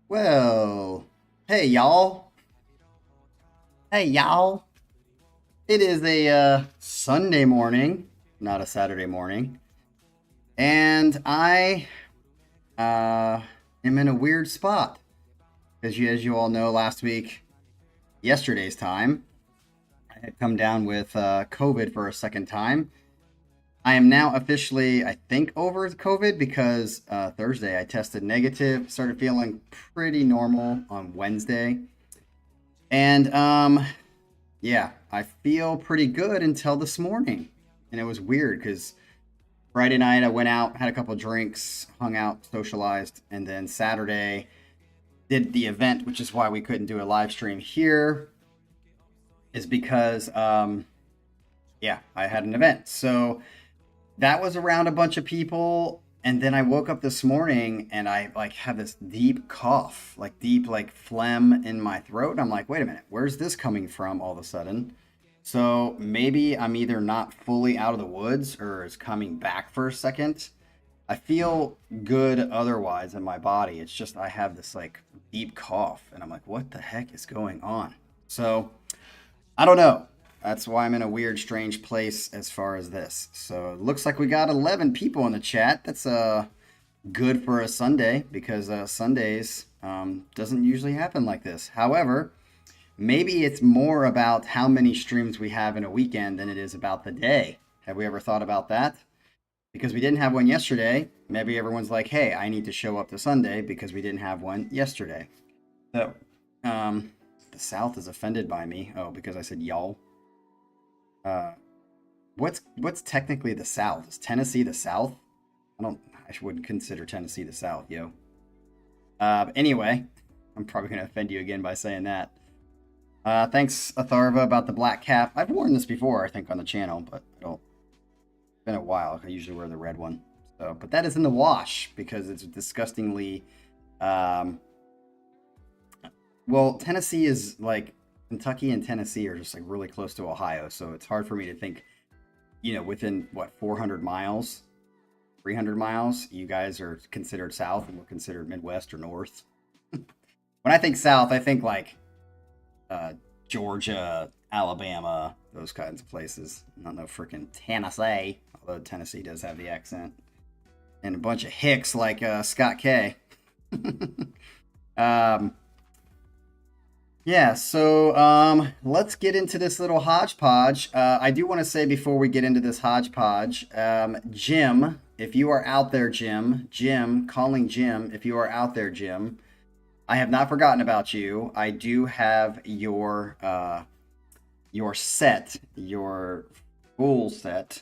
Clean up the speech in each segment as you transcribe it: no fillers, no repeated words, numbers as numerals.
Well, hey y'all. Hey y'all. It is a Sunday morning, not a Saturday morning, and I am in a weird spot. As you all know, last week, yesterday's time, I had come down with COVID for a second time. I am now officially, I think, over COVID because Thursday I tested negative, started feeling pretty normal on Wednesday. And yeah, I feel pretty good until this morning. And it was weird because Friday night I went out, had a couple drinks, hung out, socialized, and then Saturday did the event, which is why we couldn't do a live stream here, is because yeah, I had an event. So that was around a bunch of people, and then I woke up this morning and I like had this deep cough, like deep like phlegm in my throat. And I'm like, wait a minute, where's this coming from all of a sudden? So maybe I'm either not fully out of the woods or it's coming back for a second. I feel good otherwise in my body. It's just I have this like deep cough and I'm like, what the heck is going on? So I don't know. That's why I'm in a weird, strange place as far as this. So it looks like we got 11 people in the chat. That's good for a Sunday because Sundays doesn't usually happen like this. However, maybe it's more about how many streams we have in a weekend than it is about the day. Have we ever thought about that? Because we didn't have one yesterday. Maybe everyone's like, hey, I need to show up to Sunday because we didn't have one yesterday. So the South is offended by me. Oh, because I said y'all. Uh, what's technically the South? Is Tennessee the South? I wouldn't consider Tennessee the South, yo. Anyway, I'm probably gonna offend you again by saying that. Thanks, Atharva, about the black cap. I've worn this before, I think, on the channel, but I don't. It's been a while. I usually wear the red one. So, but that is in the wash because it's disgustingly. Well, Tennessee is like Kentucky and Tennessee are just like really close to Ohio, so it's hard for me to think, within what 400 miles, 300 miles, you guys are considered South and we're considered Midwest or North. When I think South, I think like Georgia, Alabama, those kinds of places. Not no freaking Tennessee, although Tennessee does have the accent, and a bunch of hicks like Scott K. Yeah, so let's get into this little hodgepodge. I do want to say before we get into this hodgepodge, Jim, if you are out there, Jim, calling Jim, if you are out there, Jim, I have not forgotten about you. I do have your set, your full set.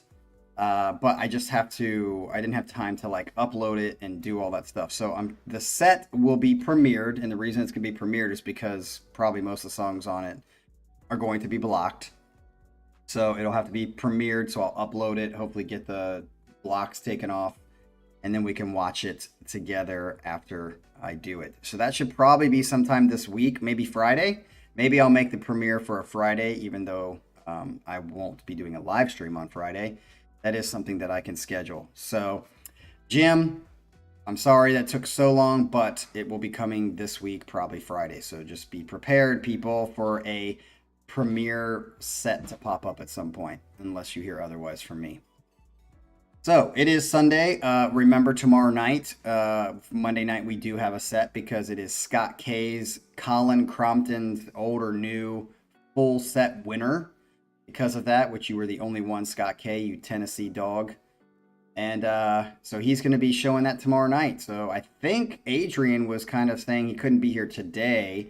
But I just have to. I didn't have time to like upload it and do all that stuff. So the set will be premiered, and the reason it's gonna be premiered is because probably most of the songs on it are going to be blocked. So it'll have to be premiered. So I'll upload it. Hopefully get the blocks taken off, and then we can watch it together after I do it. So that should probably be sometime this week, maybe Friday. Maybe I'll make the premiere for a Friday, even though I won't be doing a live stream on Friday. That is something that I can schedule. So, Jim, I'm sorry that took so long, but it will be coming this week, probably Friday. So just be prepared, people, for a premiere set to pop up at some point, unless you hear otherwise from me. So it is Sunday. Remember tomorrow night, Monday night, we do have a set because it is Scott K's Colin Crompton's old or new full set winner. Because of that, which you were the only one, Scott K, you Tennessee dog. And so he's going to be showing that tomorrow night. So I think Adrian was kind of saying he couldn't be here today.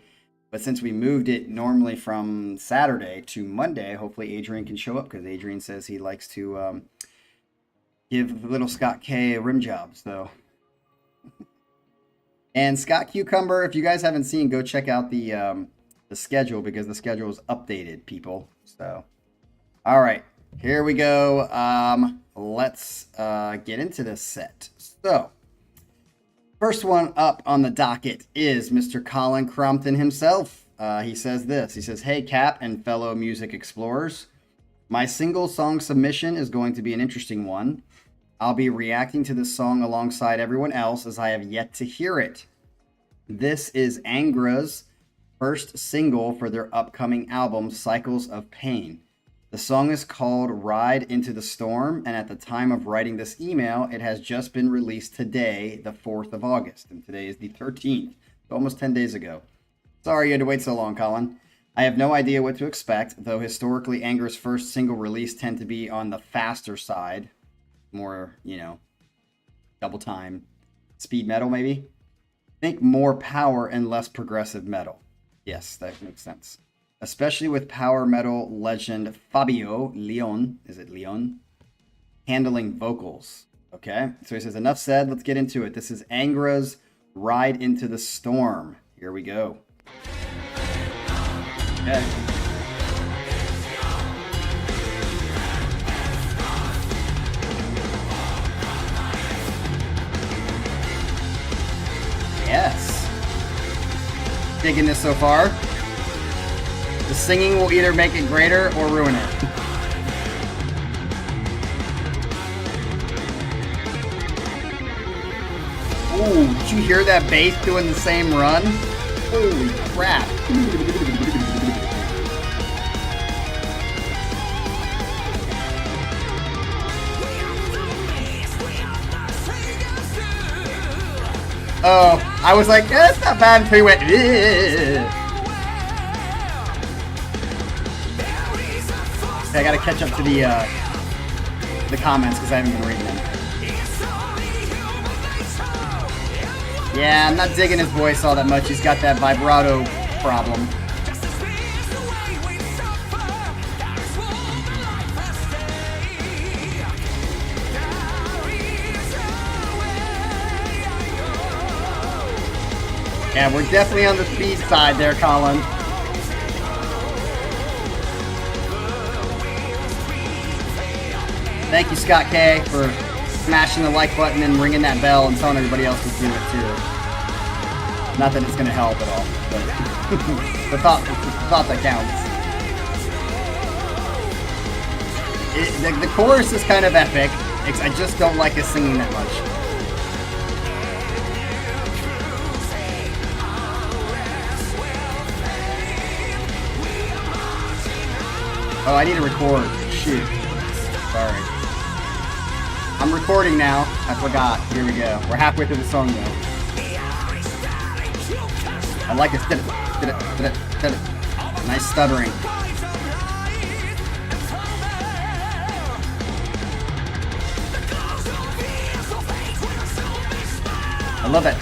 But since we moved it normally from Saturday to Monday, hopefully Adrian can show up because Adrian says he likes to give little Scott K a rim job. So, and Scott Cucumber, if you guys haven't seen, go check out the schedule because the schedule is updated, people. So. All right, here we go. Let's get into this set. So, first one up on the docket is Mr. Colin Crompton himself. He says this. He says, hey, Cap and fellow music explorers. My single song submission is going to be an interesting one. I'll be reacting to this song alongside everyone else as I have yet to hear it. This is Angra's first single for their upcoming album, Cycles of Pain. The song is called Ride Into the Storm, and at the time of writing this email, it has just been released today, the 4th of August, and today is the 13th, almost 10 days ago. Sorry you had to wait so long, Colin. I have no idea what to expect, though historically Angra's first single release tend to be on the faster side. More, double time. Speed metal, maybe? Think more power and less progressive metal. Yes, that makes sense. Especially with power metal legend Fabio Leon, is it Leon? Handling vocals. Okay, so he says, enough said, let's get into it. This is Angra's Ride Into the Storm. Here we go. Okay. Yes. Digging this so far. The singing will either make it greater or ruin it. Ooh, did you hear that bass doing the same run? Holy crap. Oh, I was like, it's not bad until he went, ugh. Okay, I gotta catch up to the comments because I haven't been reading them. Yeah, I'm not digging his voice all that much. He's got that vibrato problem. Yeah, we're definitely on the speed side there, Colin. Thank you, Scott K, for smashing the like button and ringing that bell and telling everybody else to do it too. Not that it's going to help at all, but the thought that counts. The chorus is kind of epic. I just don't like his singing that much. Oh, I need to record. Shoot. Sorry. I'm recording now. I forgot. Here we go. We're halfway through the song though. I like it. Nice stuttering. I love that.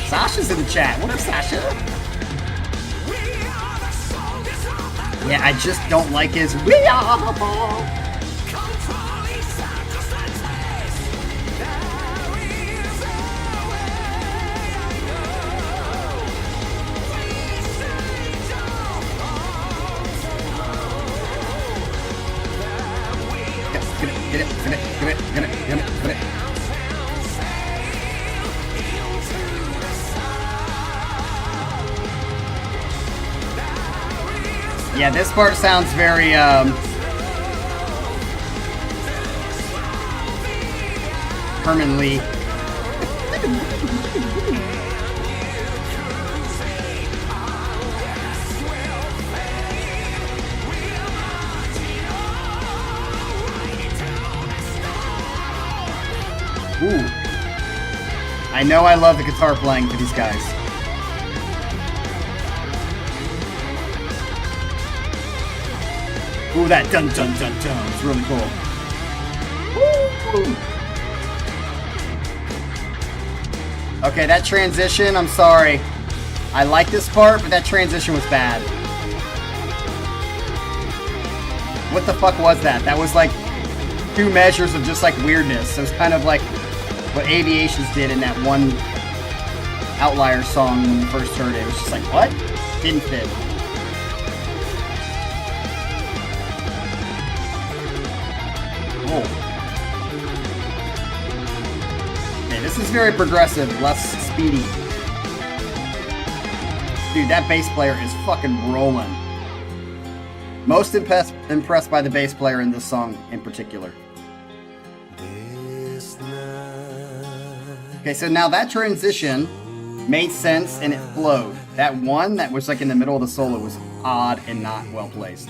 Sasha's in the chat. What up, Sasha? Yeah, I just don't like his "We are the ball." Get it. Yeah, this part sounds very, Herman Lee. Ooh. I know I love the guitar playing for these guys. Ooh, that dun dun dun dun. It's really cool. Woo! Okay, that transition, I'm sorry. I like this part, but that transition was bad. What the fuck was that? That was like 2 measures of just like weirdness. It was kind of like what Aviations did in that one Outlier song when we first heard it. It was just like, what? Didn't fit. Oh. Okay, this is very progressive, less speedy. Dude, that bass player is fucking rolling. Most impressed by the bass player in this song in particular. This night Okay, so now that transition made sense and it flowed. That one that was like in the middle of the solo was odd and not well placed.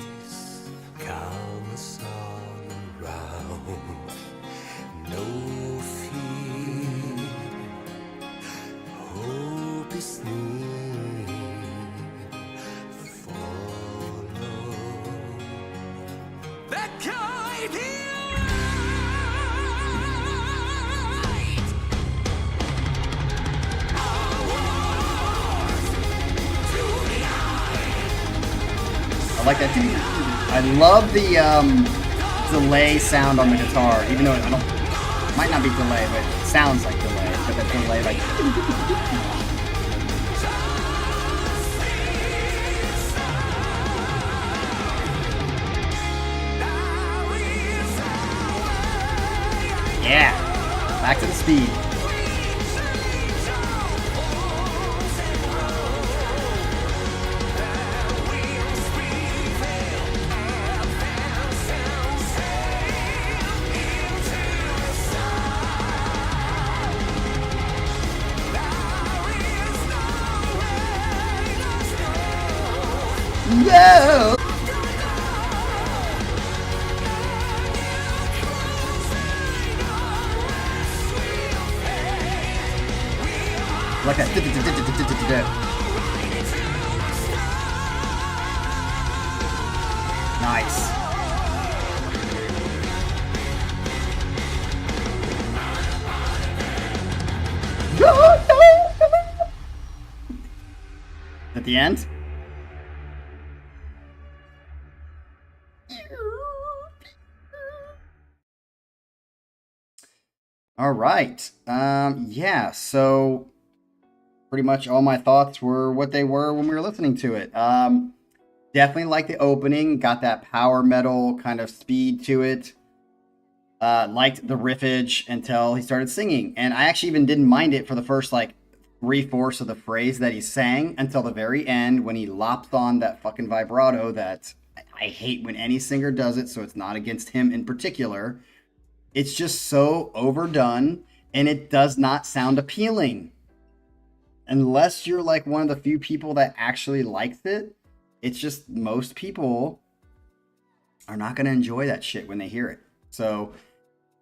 I like that. I love the delay sound on the guitar, even though it might not be delay, but it sounds like delay. But that delay, like. Yeah, back to the speed. No! Like that. Nice. At the end? All right. Yeah, so pretty much all my thoughts were what they were when we were listening to it. Definitely like the opening, got that power metal kind of speed to it. Liked the riffage until he started singing. And I actually even didn't mind it for the first like 3/4 of the phrase that he sang until the very end when he lops on that fucking vibrato that I hate when any singer does it, so it's not against him in particular. It's just so overdone and it does not sound appealing. Unless you're like one of the few people that actually likes it, it's just most people are not going to enjoy that shit when they hear it. So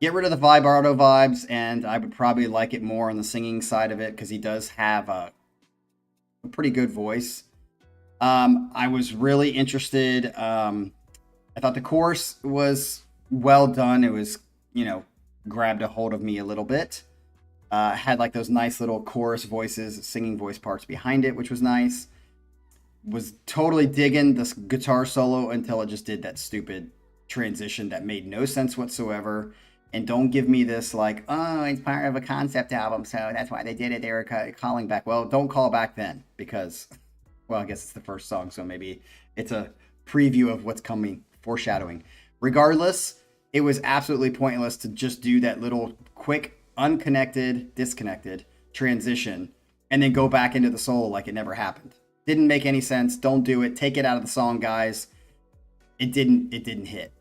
get rid of the vibrato vibes, and I would probably like it more on the singing side of it because he does have a pretty good voice. I was really interested. I thought the chorus was well done. It was, grabbed a hold of me a little bit. Had like those nice little chorus voices, singing voice parts behind it, which was nice. Was totally digging this guitar solo until it just did that stupid transition that made no sense whatsoever. And don't give me this like, oh, it's part of a concept album, so that's why they did it. They were calling back. Well, don't call back then because, well, I guess it's the first song, so maybe it's a preview of what's coming, foreshadowing. Regardless, it was absolutely pointless to just do that little quick, unconnected, disconnected transition and then go back into the solo like it never happened. Didn't make any sense. Don't do it. Take it out of the song, guys. It didn't hit.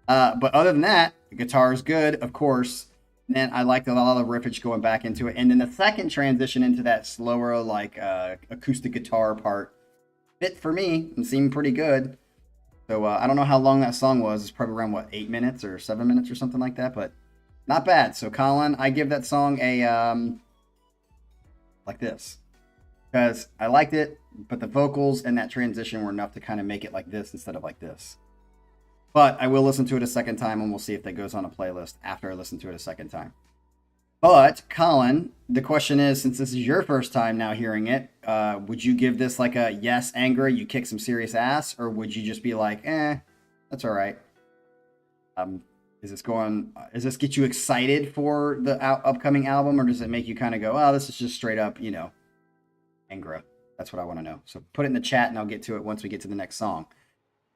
But other than that, the guitar is good, of course. And I liked a lot of the riffage going back into it. And then the second transition into that slower, like acoustic guitar part fit for me and seemed pretty good. So I don't know how long that song was. It's probably around, 8 minutes or 7 minutes or something like that. But not bad. So Colin, I give that song a, like this. Because I liked it, but the vocals and that transition were enough to kind of make it like this instead of like this. But I will listen to it a second time, and we'll see if that goes on a playlist after I listen to it a second time. But, Colin, the question is, since this is your first time now hearing it, would you give this like a yes, Angra, you kick some serious ass? Or would you just be like, that's all right? Does this get you excited for the upcoming album? Or does it make you kind of go, oh, this is just straight up, Angra? That's what I want to know. So put it in the chat, and I'll get to it once we get to the next song.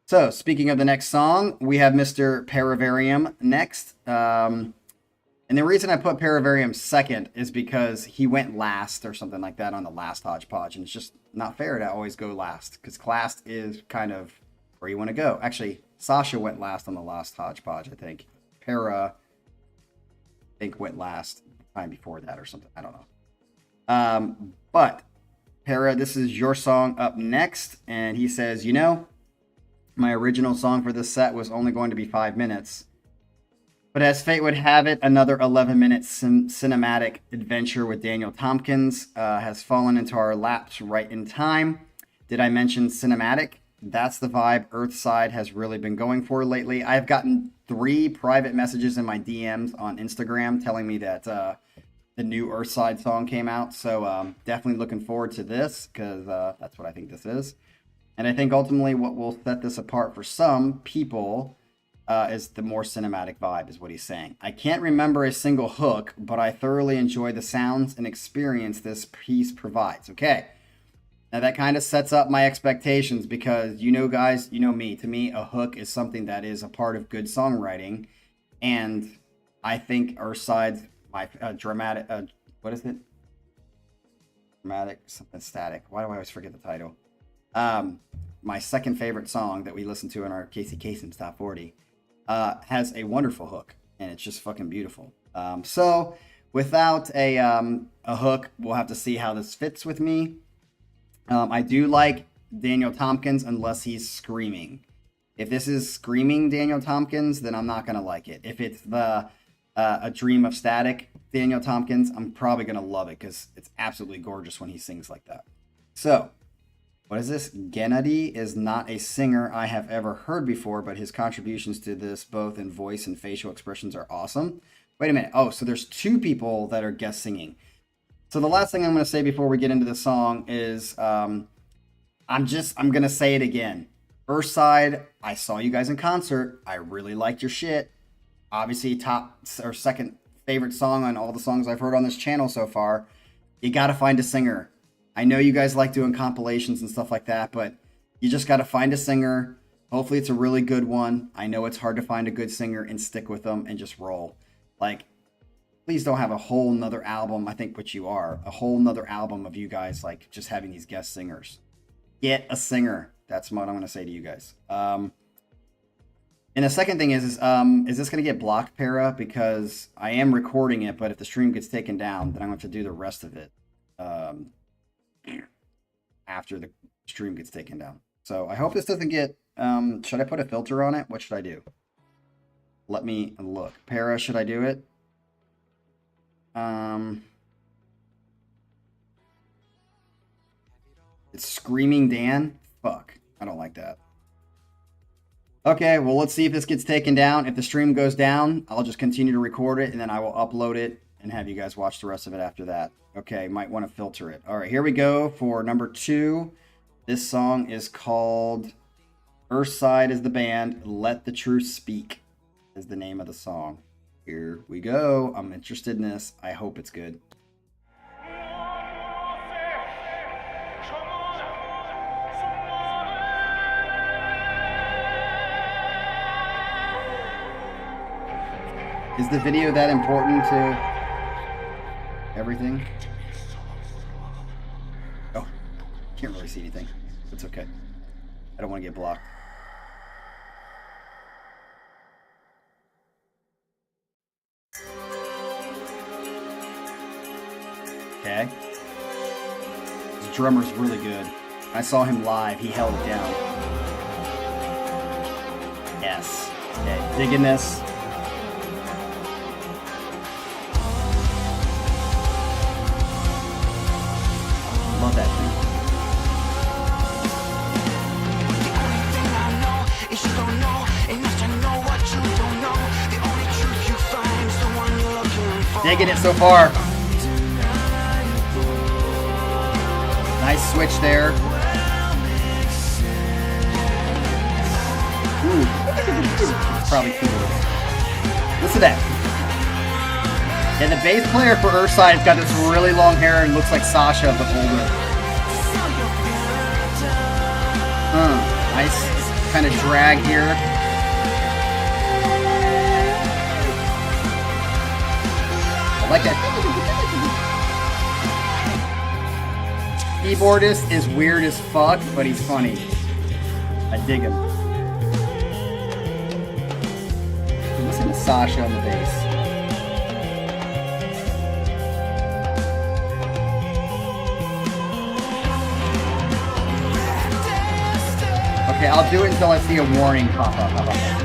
So, speaking of the next song, we have Mr. Paravarium next. And the reason I put Paravarium second is because he went last or something like that on the last Hodgepodge. And it's just not fair to always go last because class is kind of where you want to go. Actually, Sasha went last on the last Hodgepodge, I think. think went last time before that or something. I don't know. But Para, this is your song up next, and he says, you know, my original song for this set was only going to be 5 minutes. But as fate would have it, another 11-minute cinematic adventure with Daniel Tompkins has fallen into our laps right in time. Did I mention cinematic? That's the vibe Earthside has really been going for lately. I've gotten 3 private messages in my DMs on Instagram telling me that the new Earthside song came out. So definitely looking forward to this because that's what I think this is. And I think ultimately what will set this apart for some people is the more cinematic vibe, is what he's saying. I can't remember a single hook, but I thoroughly enjoy the sounds and experience this piece provides. Okay. Now that kind of sets up my expectations because, you know, guys, you know me. To me, a hook is something that is a part of good songwriting. And I think Earthside's my dramatic, what is it? Dramatic, something static. Why do I always forget the title? My second favorite song that we listened to in our Casey Kasem's Top 40 has a wonderful hook, and it's just fucking beautiful. So without a hook, we'll have to see how this fits with me. I do like Daniel Tompkins unless he's screaming. If this is screaming Daniel Tompkins, then I'm not going to like it. If it's the A Dream of Static Daniel Tompkins, I'm probably going to love it because it's absolutely gorgeous when he sings like that. So, what is this? Gennady is not a singer I have ever heard before, but his contributions to this, both in voice and facial expressions, are awesome. Wait a minute. Oh, so there's 2 people that are guest singing. So the last thing I'm going to say before we get into the song is I'm going to say it again. Earthside, I saw you guys in concert. I really liked your shit. Obviously, top or second favorite song on all the songs I've heard on this channel so far. You got to find a singer. I know you guys like doing compilations and stuff like that, but you just got to find a singer. Hopefully it's a really good one. I know it's hard to find a good singer and stick with them and just roll. Like, please don't have a whole nother album, I think what you are, a whole nother album of you guys like just having these guest singers. Get a singer. That's what I'm going to say to you guys. And the second thing is this going to get blocked, Para? Because I am recording it, but if the stream gets taken down, then I'm going to have to do the rest of it after the stream gets taken down. So I hope this doesn't get, should I put a filter on it? What should I do? Let me look. Para, should I do it? It's Screaming Dan? Fuck. I don't like that. Okay, well, let's see if this gets taken down. If the stream goes down, I'll just continue to record it, and then I will upload it and have you guys watch the rest of it after that. Okay, might want to filter it. All right, here we go for number 2. This song is called Earthside is the band. Let the Truth Speak is the name of the song. Here we go. I'm interested in this. I hope it's good. Is the video that important to everything? Oh, can't really see anything. It's okay. I don't want to get blocked. Okay. This drummer's really good. I saw him live. He held it down. Yes. Okay, digging this. Love that thing. Digging it so far. Nice switch there. Ooh. Probably keyboard. Listen to that. And the bass player for Earthside has got this really long hair and looks like Sasha, but older. Nice kind of drag here. I like that. Keyboardist is weird as fuck, but he's funny. I dig him. Listen to Sasha on the bass. Okay, I'll do it until I see a warning pop up. How about that?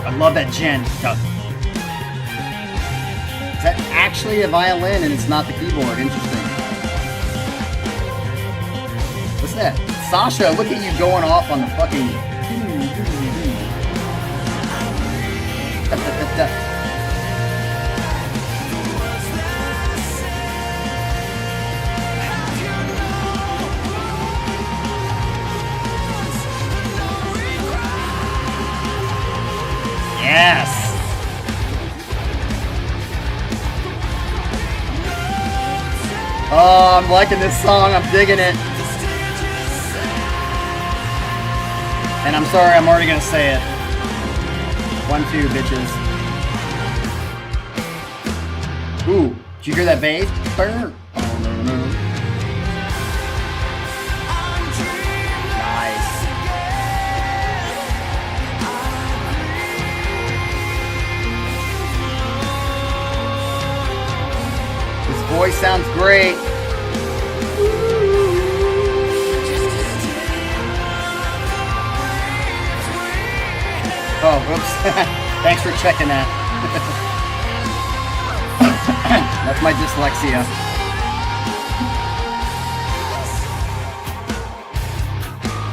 I love that gen. Is that actually a violin and it's not the keyboard? Interesting. What's that? Sasha, look at you going off on the fucking... Yes! Oh, I'm liking this song. I'm digging it. And I'm sorry, I'm already gonna say it. 1, 2, bitches. Ooh, did you hear that bass? Burn. Oh, no, no. Nice. His voice sounds great. Oh, whoops. Thanks for checking that. That's my dyslexia.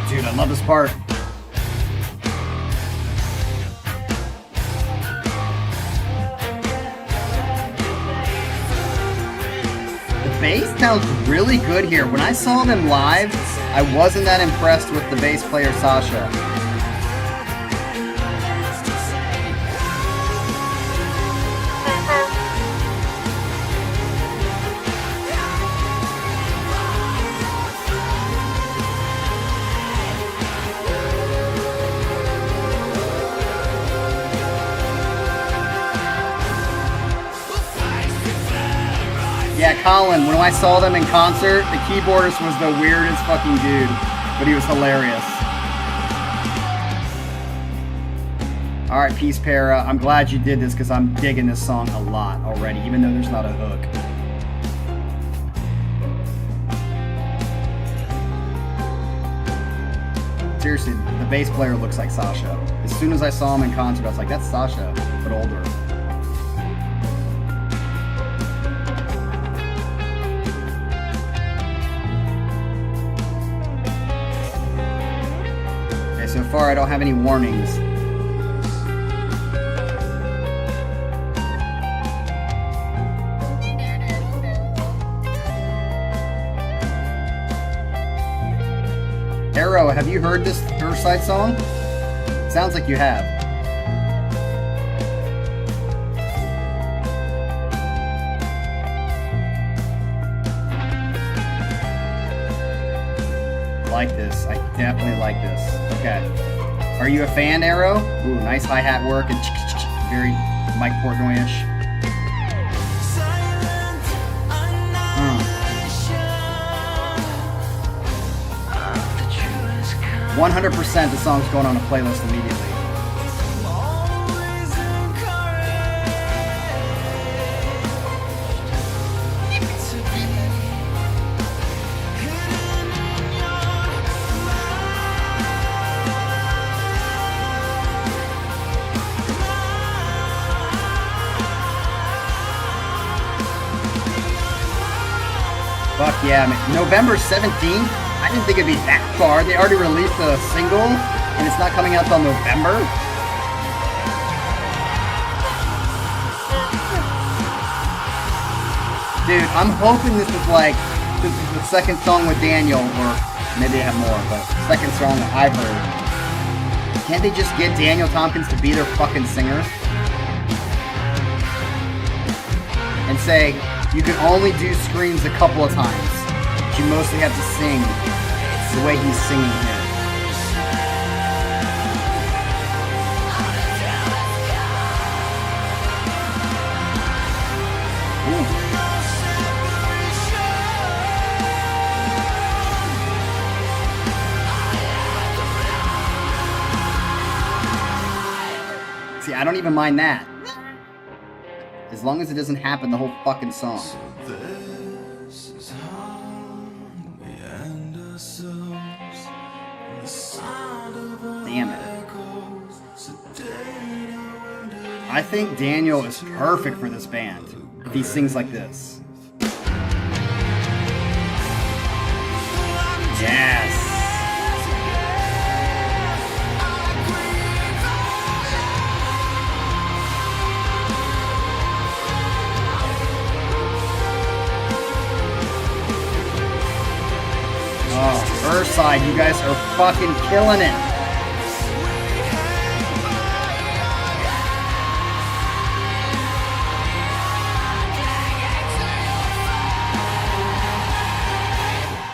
Dude, I love this part. The bass sounds really good here. When I saw them live, I wasn't that impressed with the bass player Sasha. Yeah, Colin, when I saw them in concert, the keyboardist was the weirdest fucking dude, but he was hilarious. Alright, Peace Para, I'm glad you did this because I'm digging this song a lot already, even though there's not a hook. Seriously, the bass player looks like Sasha. As soon as I saw him in concert, I was like, that's Sasha, but older. So far, I don't have any warnings. Arrow, have you heard this Earthside song? Sounds like you have. Like this. I definitely like this. Okay. Are you a fan, Arrow? Ooh, nice hi-hat work and very Mike Portnoy-ish. 100% the song's going on a playlist immediately. Fuck yeah, man. November 17th? I didn't think it'd be that far. They already released a single, and it's not coming out till November? Dude, I'm hoping this is like, this is the second song with Daniel, or maybe they have more, but second song that I've heard. Can't they just get Daniel Tompkins to be their fucking singer? And say, you can only do screams a couple of times. But you mostly have to sing the way he's singing here. I don't even mind that. As long as it doesn't happen the whole fucking song. Damn it. I think Daniel is perfect for this band if he sings like this. Yes. Oh, Earthside, you guys are fucking killing it.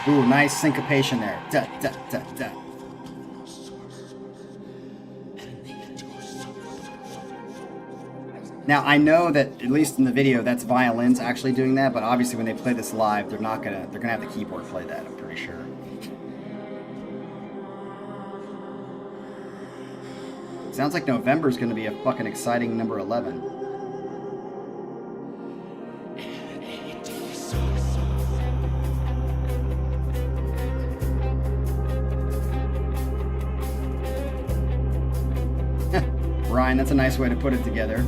Ooh, nice syncopation there. Da, da, da, da. Now, I know that, at least in the video, that's violins actually doing that, but obviously when they play this live, they're gonna have the keyboard play that, I'm pretty sure. Sounds like November's gonna be a fucking exciting number 11. Ryan, that's a nice way to put it together.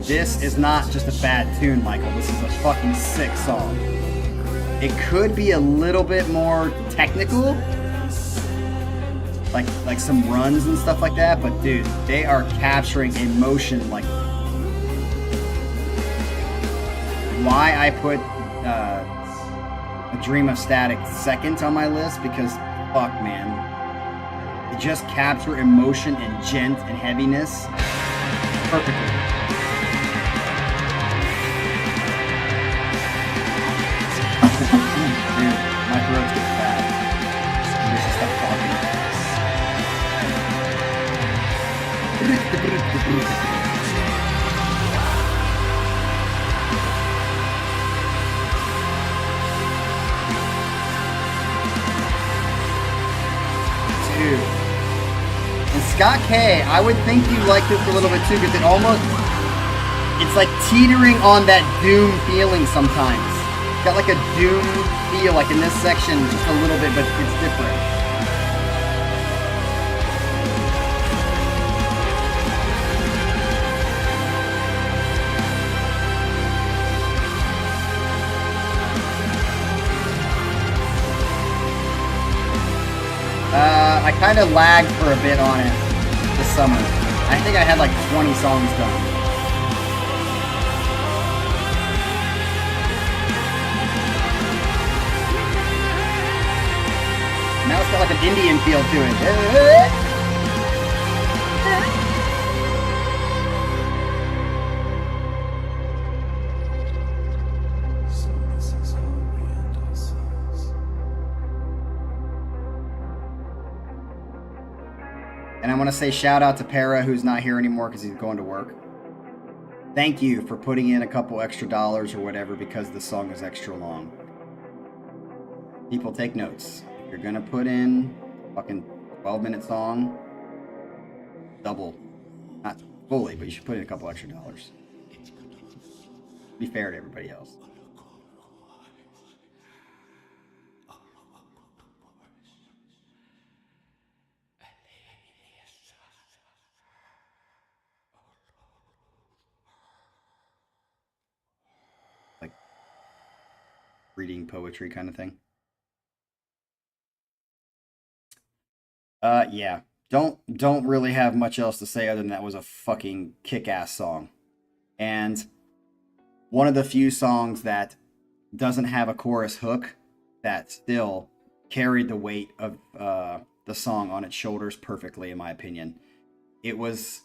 This is not just a bad tune, Michael. This is a fucking sick song. It could be a little bit more technical, like some runs and stuff like that, but dude, they are capturing emotion like. Why I put A Dream of Static second on my list, because fuck, man, they just capture emotion and gent and heaviness perfectly. Dude, my throat's getting bad. I wish I stopped talking. And Scott K, I would think you like this a little bit too, because it's like teetering on that Doom feeling sometimes. It's got like a Doom feel, like in this section, just a little bit, but it's different. I kind of lagged for a bit on it this summer. I think I had like 20 songs done. Now it's got like an Indian feel to it. And I want to say shout out to Para, who's not here anymore because he's going to work. Thank you for putting in a couple extra dollars or whatever because the song is extra long. People, take notes. If you're going to put in a fucking 12-minute song, double. Not fully, but you should put in a couple extra dollars. Be fair to everybody else. Reading poetry kind of thing. Yeah. Don't really have much else to say other than that was a fucking kick-ass song. And one of the few songs that doesn't have a chorus hook that still carried the weight of the song on its shoulders perfectly, in my opinion. It was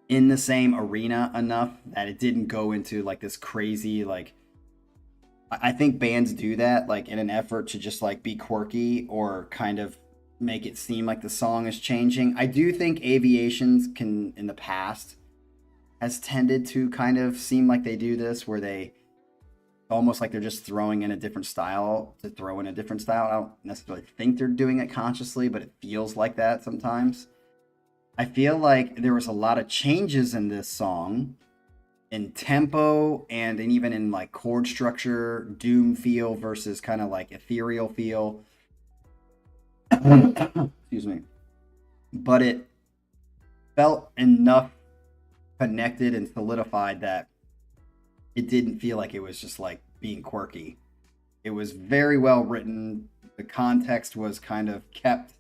in the same arena enough that it didn't go into like this crazy, like, I think bands do that, like, in an effort to just, like, be quirky or kind of make it seem like the song is changing. I do think Aviations can, in the past, has tended to kind of seem like they do this, where they almost like they're just throwing in a different style to throw in a different style. I don't necessarily think they're doing it consciously, but it feels like that sometimes. I feel like there was a lot of changes in this song, in tempo and even in like chord structure, doom feel versus kind of like ethereal feel. Excuse me. But it felt enough connected and solidified that it didn't feel like it was just like being quirky. It was very well written. The context was kind of kept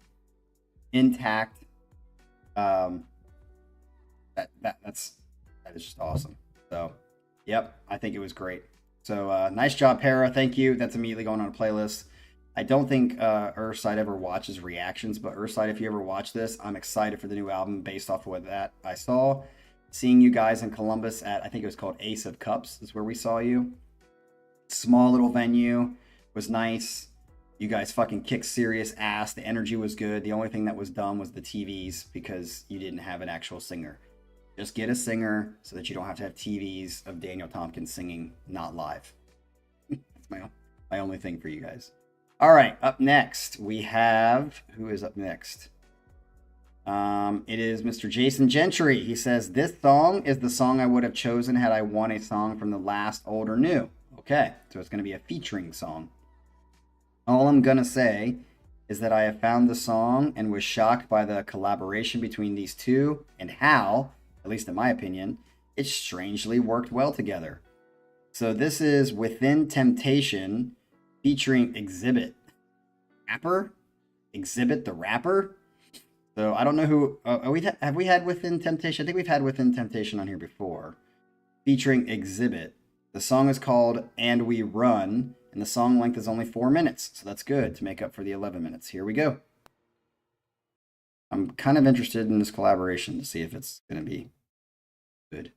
intact. That is just awesome. So, yep, I think it was great. So, nice job, Para. Thank you. That's immediately going on a playlist. I don't think Earthside ever watches reactions, but Earthside, if you ever watch this, I'm excited for the new album based off of what that I saw. Seeing you guys in Columbus at, I think it was called Ace of Cups is where we saw you. Small little venue, was nice. You guys fucking kicked serious ass. The energy was good. The only thing that was dumb was the TVs because you didn't have an actual singer. Just get a singer so that you don't have to have TVs of Daniel Tompkins singing not live. That's my only thing for you guys. All right, up next we have, who is up next? It is Mr. Jason Gentry. He says, this song is the song I would have chosen had I won a song from the last Old or New. Okay, so it's going to be a featuring song. All I'm going to say is that I have found the song and was shocked by the collaboration between these two and how, at least in my opinion, it strangely worked well together. So this is Within Temptation featuring Xzibit. Rapper? Xzibit the rapper? So I don't know who... have we had Within Temptation? I think we've had Within Temptation on here before. Featuring Xzibit. The song is called And We Run, and the song length is only 4 minutes. So that's good to make up for the 11 minutes. Here we go. I'm kind of interested in this collaboration to see if it's going to be good.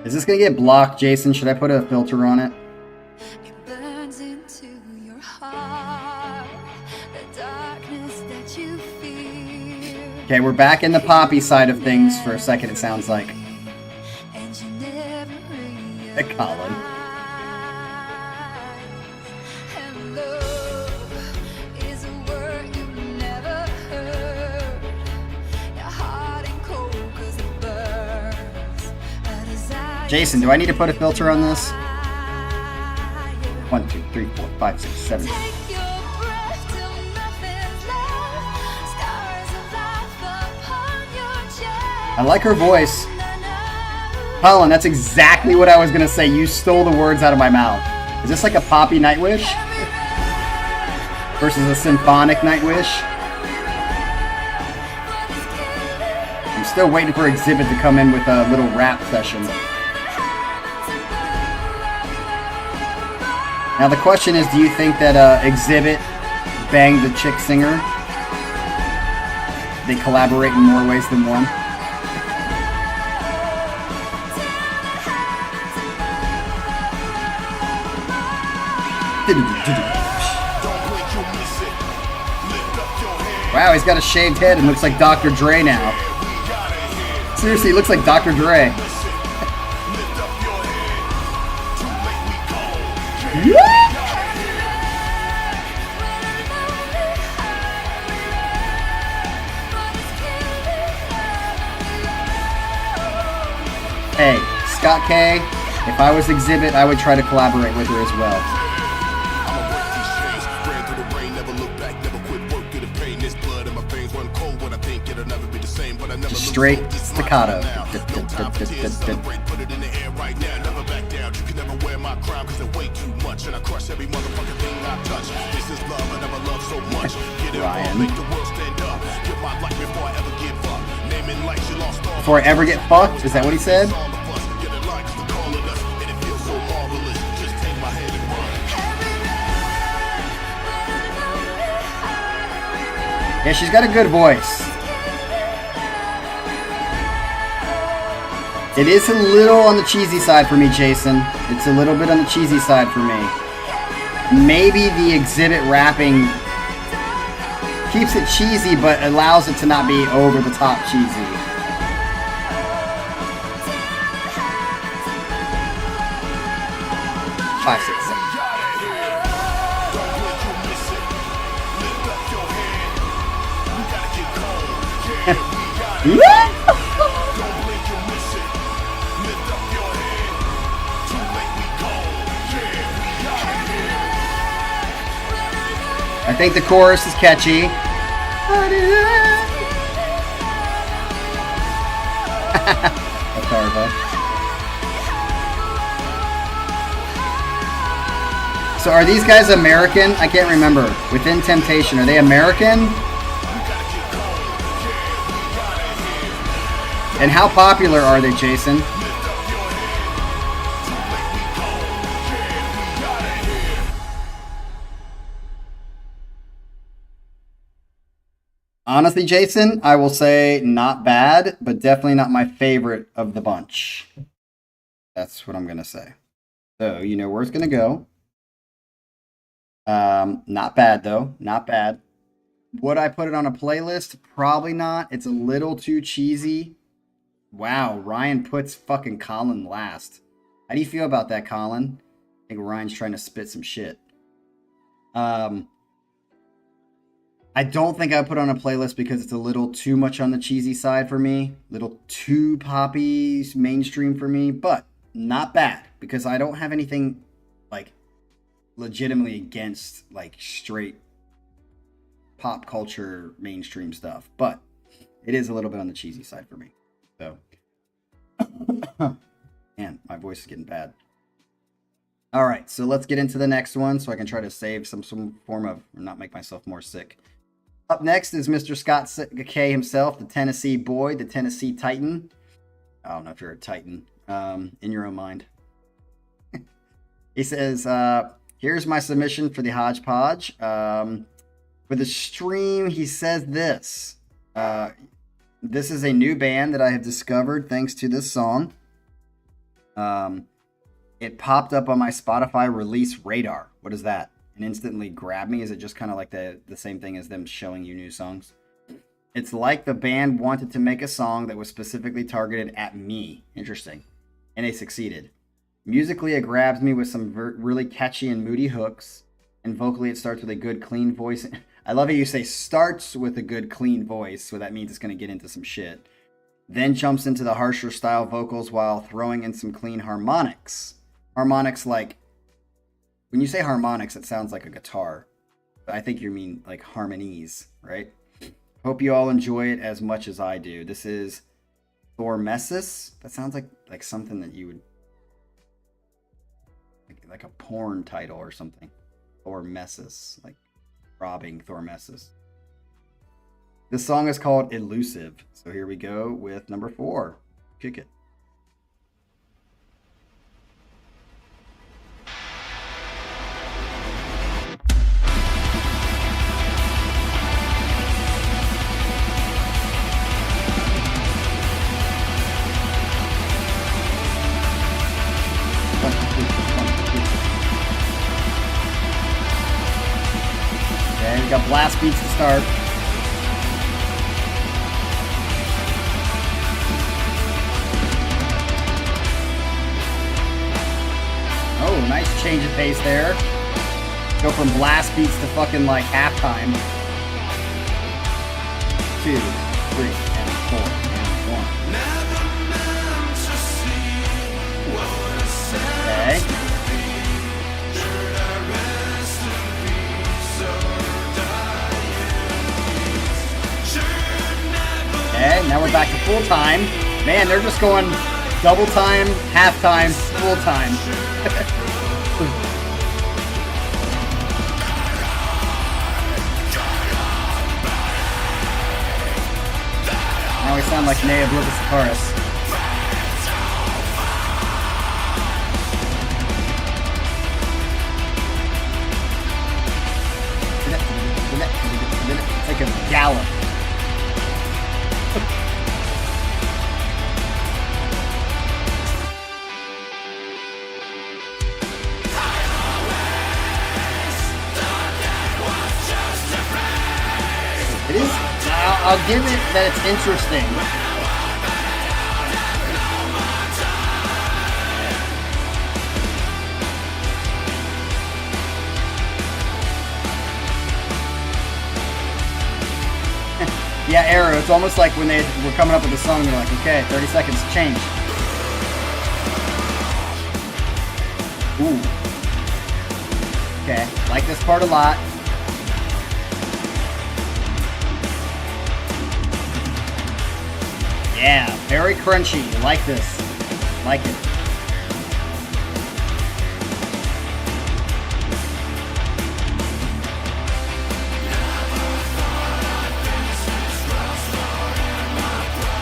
Is this going to get blocked, Jason? Should I put a filter on it? It burns into your heart, the darkness that you feel. Okay, we're back in the poppy side of things for a second, it sounds like. And you never Hey, Colin. and love is a word you never heard. Your heart ain't cold 'cause it burns. A desire Jason, do I need to put a filter on this? 1, 2, 3, 4, 5, 6, 7. Take your breath till nothing's left. Scars of life upon your chest. I like her voice. Colin, that's exactly what I was going to say. You stole the words out of my mouth. Is this like a poppy Nightwish? Versus a symphonic Nightwish? I'm still waiting for Xzibit to come in with a little rap session. Now the question is, do you think that Xzibit banged the chick singer? They collaborate in more ways than one? Wow, he's got a shaved head and looks like Dr. Dre now. Seriously, he looks like Dr. Dre. Hey, Scott K, if I was Xzibit, I would try to collaborate with her as well. Just straight staccato. Ryan. Before I ever get fucked? Is that what he said? Yeah, she's got a good voice. It is a little on the cheesy side for me, Jason. It's a little bit on the cheesy side for me. Maybe the Xzibit rapping keeps it cheesy, but allows it to not be over the top cheesy. Five, six, seven. Yeah! I think the chorus is catchy. So are these guys American? I can't remember. Within Temptation, are they American? And how popular are they, Jason? Honestly, Jason, I will say not bad, but definitely not my favorite of the bunch. That's what I'm going to say. So, you know where it's going to go. Not bad, though. Not bad. Would I put it on a playlist? Probably not. It's a little too cheesy. Wow, Ryan puts fucking Colin last. How do you feel about that, Colin? I think Ryan's trying to spit some shit. I don't think I would put on a playlist because it's a little too much on the cheesy side for me. A little too poppy, mainstream for me, but not bad because I don't have anything like legitimately against like straight pop culture mainstream stuff, but it is a little bit on the cheesy side for me. So, man, my voice is getting bad. All right, so let's get into the next one so I can try to save some form of, or not make myself more sick. Up next is Mr. Scott K himself, the Tennessee boy, the Tennessee Titan. I don't know if you're a Titan, in your own mind. He says, here's my submission for the hodgepodge. For the stream, he says this. This is a new band that I have discovered thanks to this song. It popped up on my Spotify release radar. What is that? And instantly grabbed me? Is it just kind of like the same thing as them showing you new songs? It's like the band wanted to make a song that was specifically targeted at me. Interesting. And they succeeded. Musically, it grabs me with some really catchy and moody hooks. And vocally, it starts with a good, clean voice. I love how you say starts with a good, clean voice. So that means it's going to get into some shit. Then jumps into the harsher style vocals while throwing in some clean harmonics. Harmonics like... When you say harmonics, it sounds like a guitar. But I think you mean like harmonies, right? Hope you all enjoy it as much as I do. This is Thormesis. That sounds like something that you would... Like a porn title or something. Thormesis. Like robbing Thormesis. This song is called Elusive. So here we go with number 4. Kick it. Okay, we got blast beats to start. Oh, nice change of pace there. Go from blast beats to fucking like halftime. 2, 3, and 4, and 1. Okay. Okay, now we're back to full time. Man, they're just going double time, half time, full time. Now we sound like Nea Blivisicaris. It's like a gallop. I'll give it that it's interesting. Yeah, Arrow, it's almost like when they were coming up with the song, they're like, okay, 30 seconds, change. Ooh. Okay, like this part a lot. Yeah, very crunchy. Like this. Like it.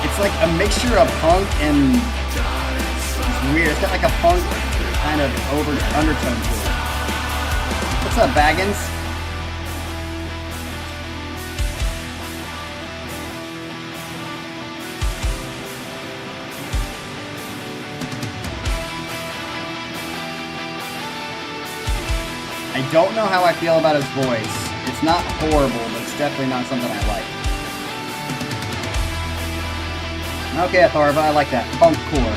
It's like a mixture of punk and it's weird. It's got like a punk kind of undertone to it. What's up, Baggins? I don't know how I feel about his voice. It's not horrible, but it's definitely not something I like. Okay, Atharva, I like that. Punk core.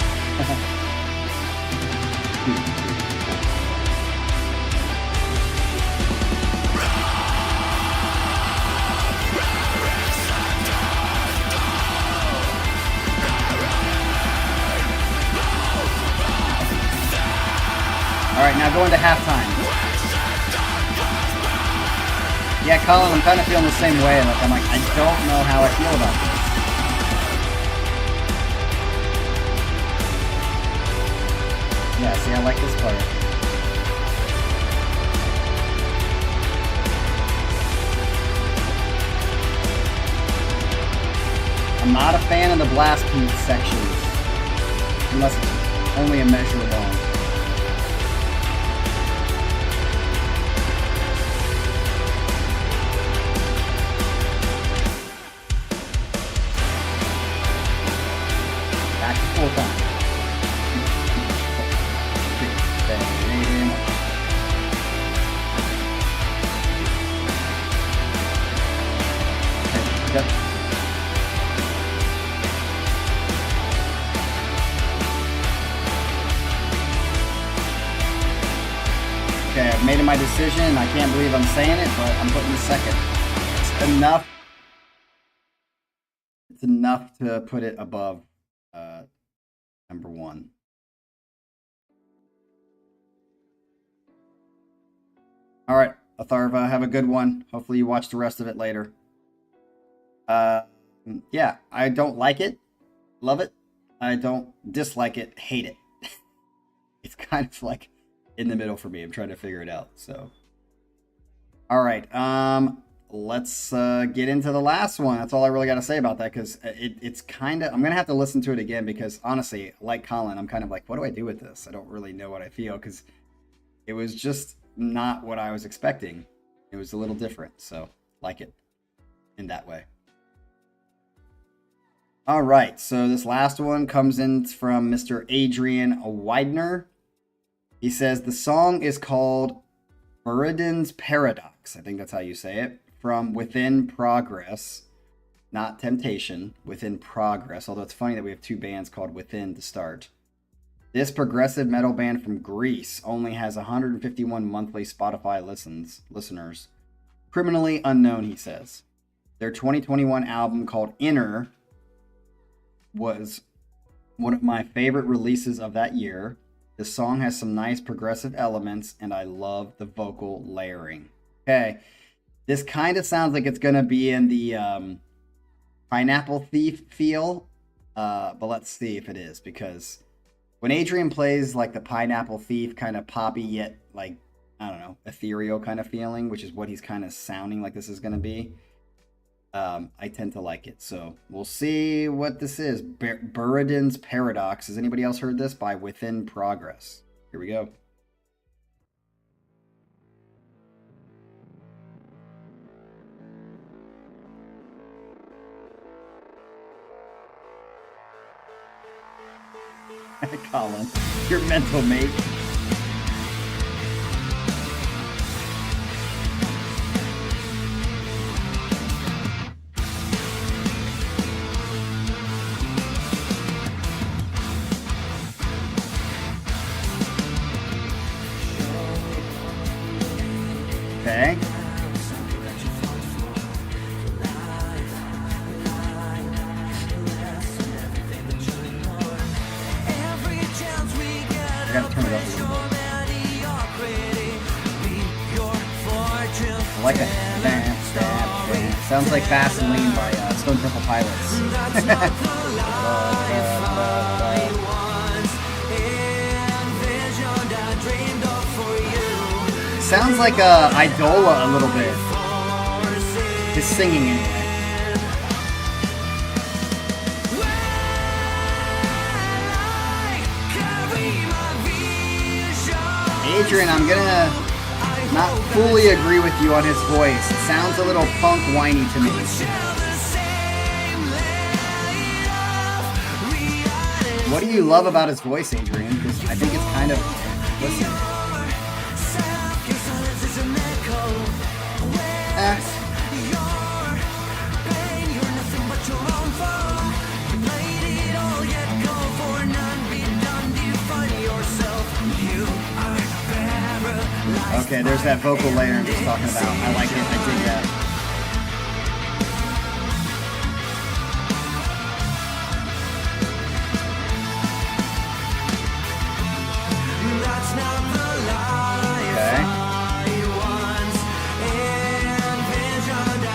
Alright, now going to halftime. Yeah, Colin, I'm kind of feeling the same way. Like, I'm like, I don't know how I feel about this. Yeah, see, I like this part. I'm not a fan of the blast beat sections, unless it's only a measure long. Back to full time. Yep. Okay, I've made my decision. I can't believe I'm saying it, but I'm putting second. It's enough. It's enough to put it above number one. All right, Atharva, have a good one. Hopefully you watch the rest of it later. Yeah, I don't like it. Love it. I don't dislike it. Hate it. It's kind of like in the middle for me. I'm trying to figure it out. So, all right. Let's get into the last one. That's all I really got to say about that, because it's kind of, I'm gonna have to listen to it again, because honestly, like Colin, I'm kind of like, what do I do with this? I don't really know what I feel, because it was just not what I was expecting. It was a little different. So, like it in that way. All right, so this last one comes in from Mr. Adrian Widener. He says the song is called Buridan's Paradox. I think that's how you say it. From Within Progress, not Temptation, Within Progress. Although it's funny that we have two bands called Within to start. This progressive metal band from Greece only has 151 monthly Spotify listeners. Criminally unknown, he says. Their 2021 album called Inner was one of my favorite releases of that year. The song has some nice progressive elements, and I love the vocal layering. Okay, this kind of sounds like it's going to be in the Pineapple Thief feel, but let's see if it is, because when Adrian plays like the Pineapple Thief kind of poppy yet like, I don't know, ethereal kind of feeling, which is what he's kind of sounding like this is going to be, I tend to like it. So we'll see what this is. Buridan's Paradox. Has anybody else heard this? By Within Progress. Here we go. Colin, your mental mate. Okay. I gotta turn it up a little bit. I like that. Bam, bam, bam. Sounds like Vaseline by Stone Temple Pilots. Sounds like Idola a little bit. His singing anyway. Adrian, I'm gonna not fully agree with you on his voice. It sounds a little punk whiny to me. What do you love about his voice, Adrian? Because I think it's kind of... Listen. Okay, there's that vocal layer I'm just talking about. I like it. I dig that.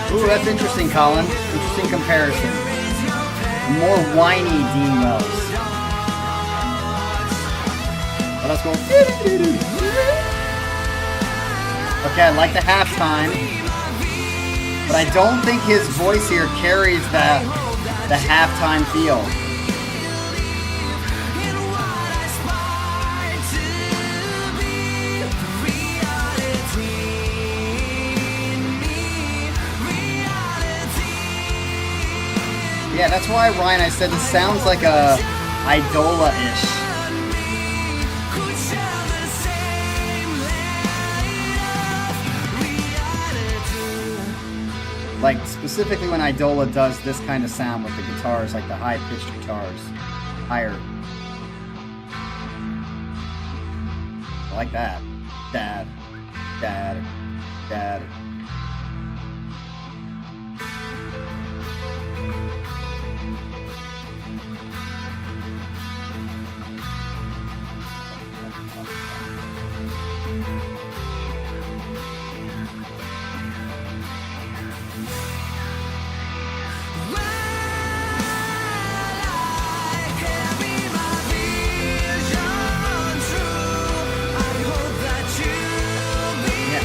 Okay. Ooh, that's interesting, Colin. Interesting comparison. More whiny Dean Wells. Well, let's go. Okay, I like the halftime, but I don't think his voice here carries the halftime feel. Yeah, that's why, Ryan, I said this sounds like a Idola-ish. Like, specifically when Idola does this kind of sound with the guitars, like the high-pitched guitars. Higher. I like that. Dad. Dad. Dad.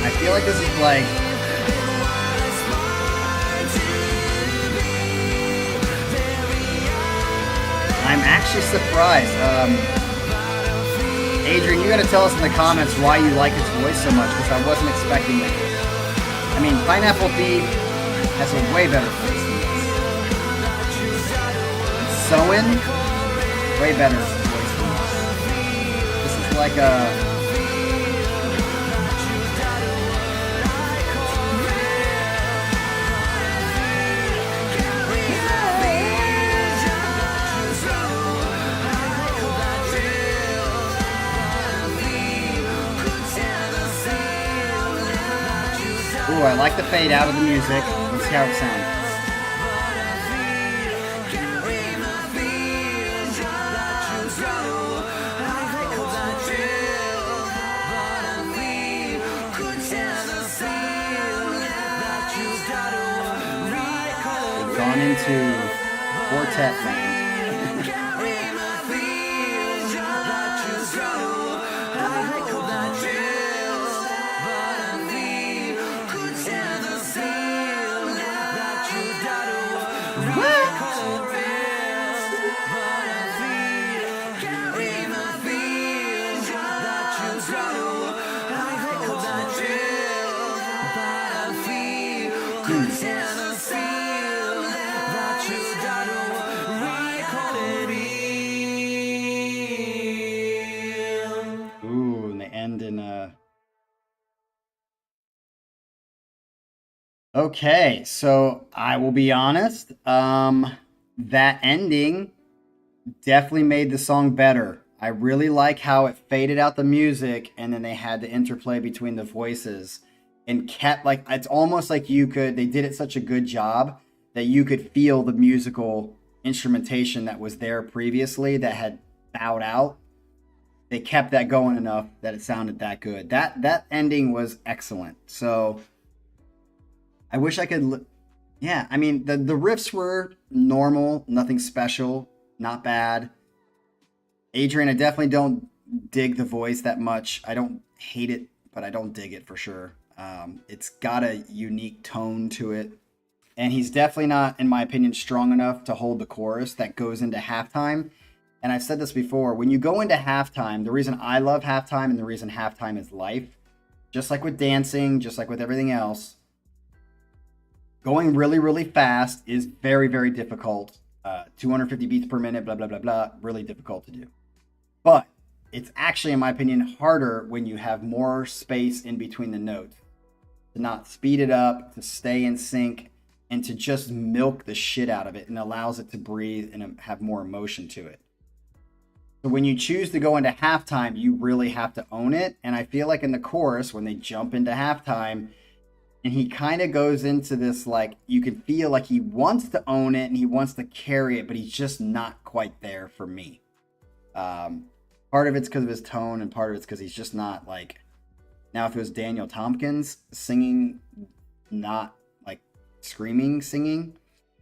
I feel like this is like... I'm actually surprised. Adrian, you gotta tell us in the comments why you like his voice so much, because I wasn't expecting it. I mean, Pineapple Thief has a way better voice than this. Soen, way better voice than this. This is like a... Ooh, I like the fade out of the music. Let's see how it sounds. We've gone into quartet land. Ooh, and they end in a... Okay, so I will be honest. That ending definitely made the song better. I really like how it faded out the music and then they had the interplay between the voices. and kept like it's almost like they did it such a good job that you could feel the musical instrumentation that was there previously that had bowed out. They kept that going enough that it sounded that good. That ending was excellent. So I wish I could. Yeah, I mean the riffs were normal, nothing special, not bad. Adrian, I definitely don't dig the voice that much. I don't hate it, but I don't dig it for sure. It's got a unique tone to it, and he's definitely not, in my opinion, strong enough to hold the chorus that goes into halftime. And I've said this before, when you go into halftime, the reason I love halftime and the reason halftime is life, just like with dancing, just like with everything else, going really, really fast is very, very difficult. 250 beats per minute, blah, blah, blah, blah, really difficult to do. But it's actually, in my opinion, harder when you have more space in between the notes. To not speed it up, to stay in sync, and to just milk the shit out of it, and allows it to breathe and have more emotion to it. So when you choose to go into halftime, you really have to own it. And I feel like in the chorus, when they jump into halftime, and he kind of goes into this, like, you can feel like he wants to own it and he wants to carry it, but he's just not quite there for me. Part of it's because of his tone, and part of it's because he's just not like. Now, if it was Daniel Tompkins singing, not like screaming, singing,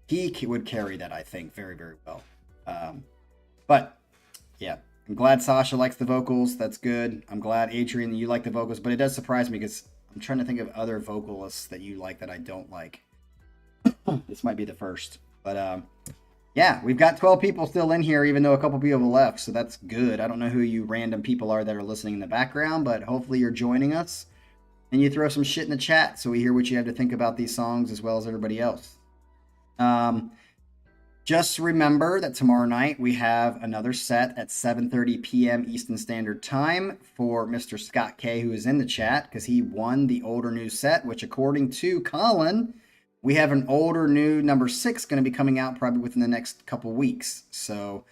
he would carry that, I think, very, very well. But yeah, I'm glad Sasha likes the vocals. That's good. I'm glad, Adrian, that you like the vocals, but it does surprise me because I'm trying to think of other vocalists that you like that I don't like. This might be the first. But yeah, we've got 12 people still in here, even though a couple people left, so that's good. I don't know who you random people are that are listening in the background, but hopefully you're joining us. And you throw some shit in the chat so we hear what you have to think about these songs as well as everybody else. Just remember that tomorrow night we have another set at 7:30 p.m. Eastern Standard Time for Mr. Scott K, who is in the chat, because he won the old or new set, which according to Colin, we have an old or new number 6 going to be coming out probably within the next couple weeks. So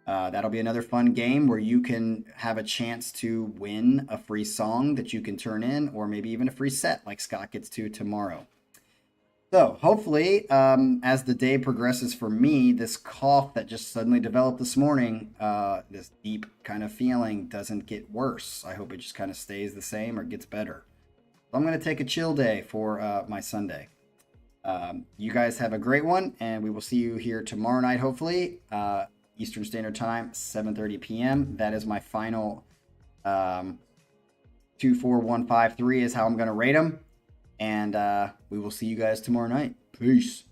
that'll be another fun game where you can have a chance to win a free song that you can turn in, or maybe even a free set like Scott gets to tomorrow. So hopefully, as the day progresses for me, this cough that just suddenly developed this morning, this deep kind of feeling, doesn't get worse. I hope it just kind of stays the same or gets better. So I'm going to take a chill day for my Sunday. You guys have a great one, and we will see you here tomorrow night, hopefully, Eastern Standard Time, 7:30 p.m. That is my final 24153 is how I'm going to rate them. And we will see you guys tomorrow night. Peace.